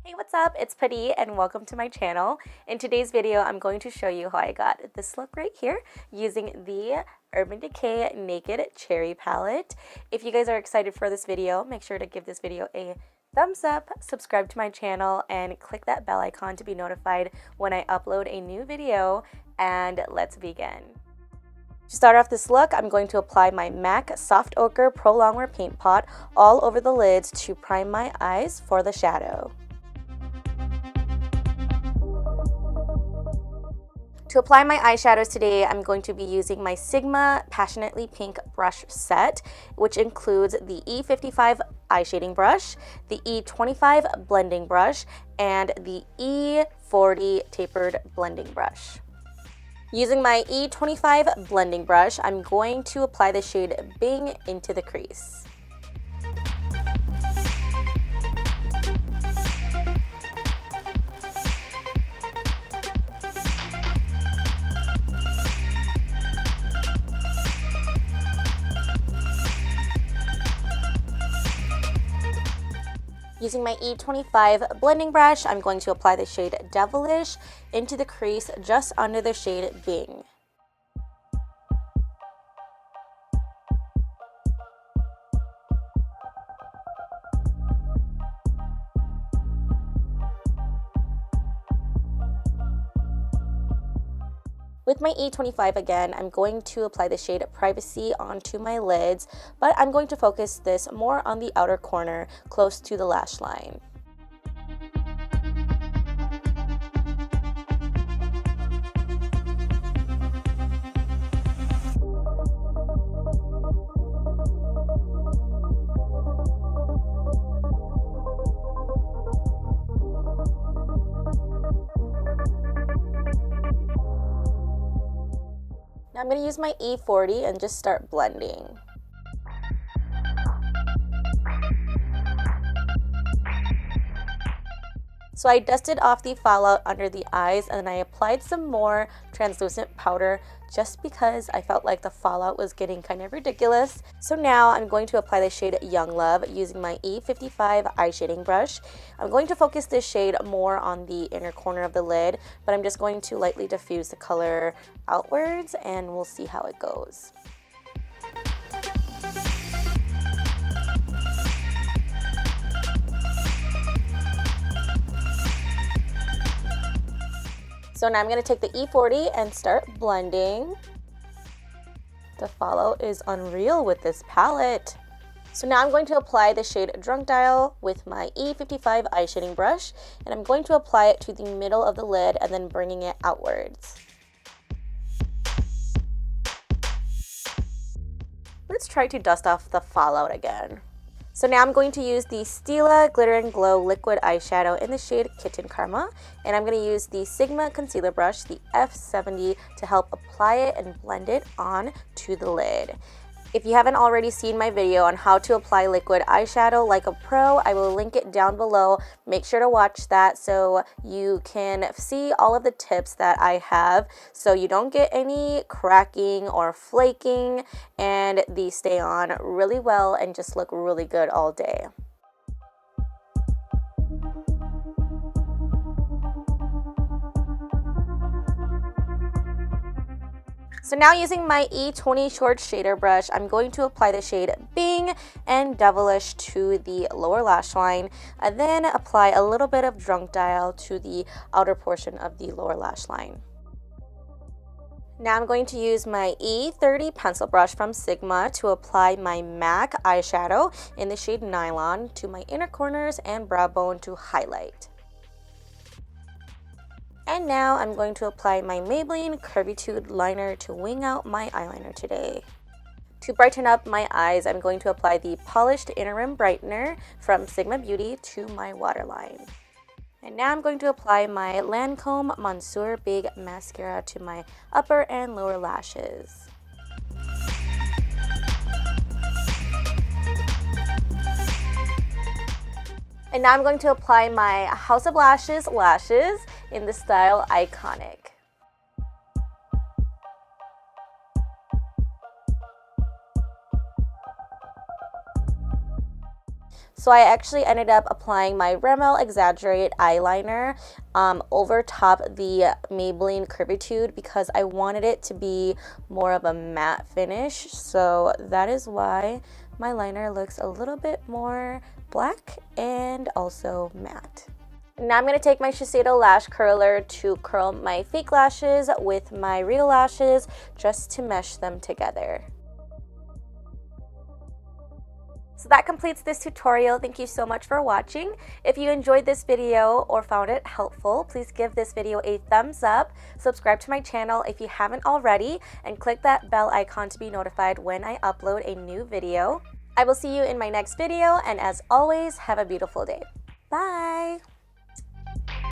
Hey, what's up? It's Padee and welcome to my channel. In today's video, I'm going to show you how I got this look right here using the Urban Decay Naked Cherry palette. If you guys are excited for this video, make sure to give this video a thumbs up, subscribe to my channel, and click that bell icon to be notified when I upload a new video, and let's begin. To start off this look, I'm going to apply my MAC Soft Ochre Pro Longwear Paint Pot all over the lids to prime my eyes for the shadow. To apply my eyeshadows today, I'm going to be using my Sigma Passionately Pink brush set, which includes the E55 Eye Shading Brush, the E25 Blending Brush, and the E30 Tapered Blending Brush. Using my E25 Blending Brush, I'm going to apply the shade Bing into the crease. Using my E25 blending brush, I'm going to apply the shade Devilish into the crease just under the shade Bing. With my E25 again, I'm going to apply the shade Privacy onto my lids, but I'm going to focus this more on the outer corner, close to the lash line. Now I'm going to use my E40 and just start blending. So I dusted off the fallout under the eyes and then I applied some more translucent powder just because I felt like the fallout was getting kind of ridiculous. So now I'm going to apply the shade Young Love using my E55 Eye Shading Brush. I'm going to focus this shade more on the inner corner of the lid, but I'm just going to lightly diffuse the color outwards and we'll see how it goes. So now I'm going to take the E40 and start blending. The fallout is unreal with this palette. So now I'm going to apply the shade Drunk Dial with my E55 Eye Shading Brush, and I'm going to apply it to the middle of the lid and then bringing it outwards. Let's try to dust off the fallout again. So now I'm going to use the Stila Glitter and Glow Liquid Eyeshadow in the shade Kitten Karma, and I'm going to use the Sigma Concealer Brush, the F70, to help apply it and blend it on to the lid. If you haven't already seen my video on how to apply liquid eyeshadow like a pro, I will link it down below. Make sure to watch that so you can see all of the tips that I have so you don't get any cracking or flaking, and these stay on really well and just look really good all day. So now using my E20 Short Shader Brush, I'm going to apply the shade Bing and Devilish to the lower lash line, and then apply a little bit of Drunk Dial to the outer portion of the lower lash line. Now I'm going to use my E30 Pencil Brush from Sigma to apply my MAC eyeshadow in the shade Nylon to my inner corners and brow bone to highlight. And now I'm going to apply my Maybelline Curvitude liner to wing out my eyeliner today. To brighten up my eyes, I'm going to apply the Polished Inner Rim Brightener from Sigma Beauty to my waterline. And now I'm going to apply my Lancome Monsieur Big Mascara to my upper and lower lashes. And now I'm going to apply my House of Lashes lashes in the style Iconic. So I actually ended up applying my Rimmel Exaggerate eyeliner over top the Maybelline Curvitude because I wanted it to be more of a matte finish. So that is why my liner looks a little bit more black and also matte. Now I'm going to take my Shiseido lash curler to curl my fake lashes with my real lashes just to mesh them together. So that completes this tutorial. Thank you so much for watching. If you enjoyed this video or found it helpful, please give this video a thumbs up, subscribe to my channel if you haven't already, and click that bell icon to be notified when I upload a new video. I will see you in my next video, and as always, have a beautiful day. Bye!